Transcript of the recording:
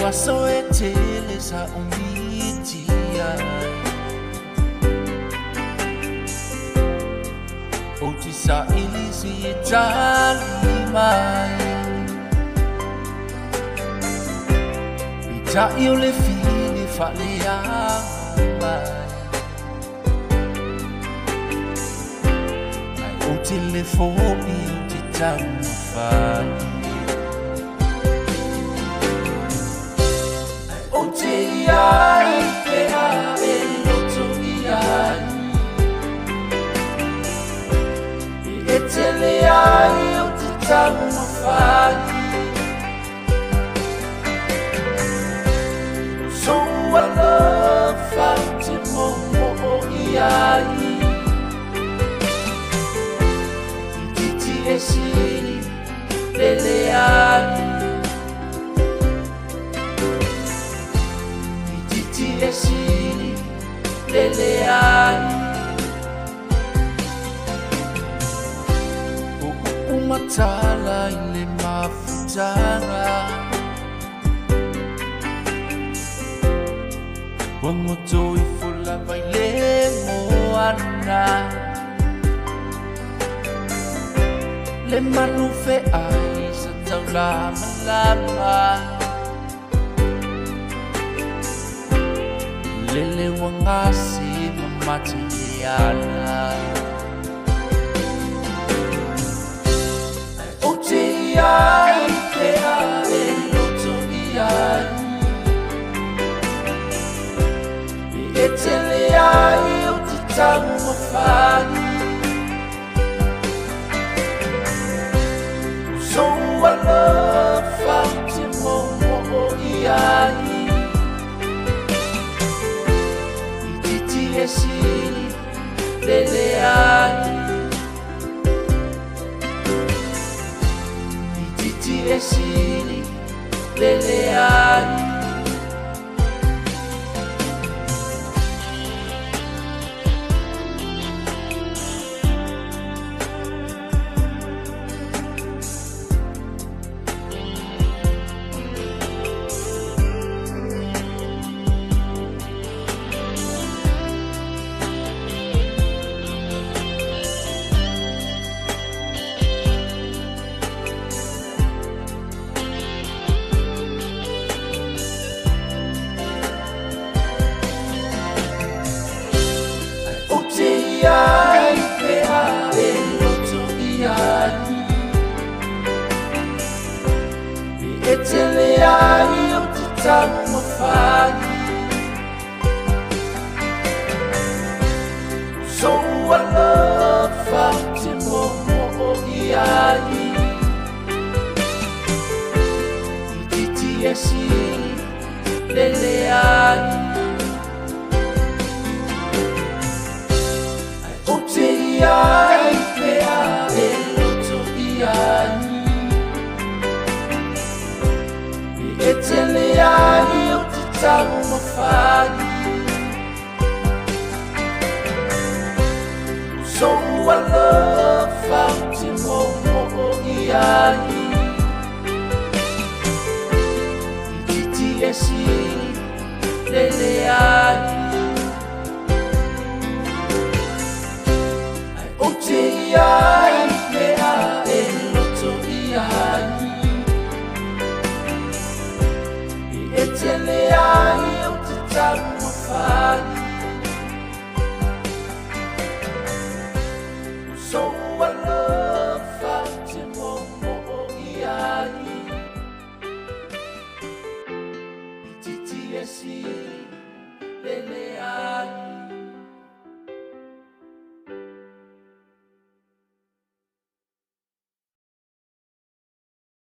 so etele sa umitia Oti sa ilisi itali mai Ita io le fili fa le mai Ai oti le fuochi ti tanno fai Ai che ha venuto via E te le hai io ti tanno fai So I love fatti mo iai I titi e siri le hai E sili le ai Umatala ile mafutana Wangoto ifula baile moana Le manufe ai sa taula malama Lele wangasi mamatiana Oti ai te ai loto iai E te le ai o ti tamu mafani So I love fatti mo iai E sili le ai I titi e sili le ai Ai che ha venuto iai E te le ai io ti tanno fai So I love fatti mo iai I titi e sili le ai Ai che ha venuto iai E te le ai io ti tanno fai So I love fatti mo iai I titi e sili le ai Ai che ha venuto iai E te le ai io ti tanno fai So I love fatti mo iai I titi e sili le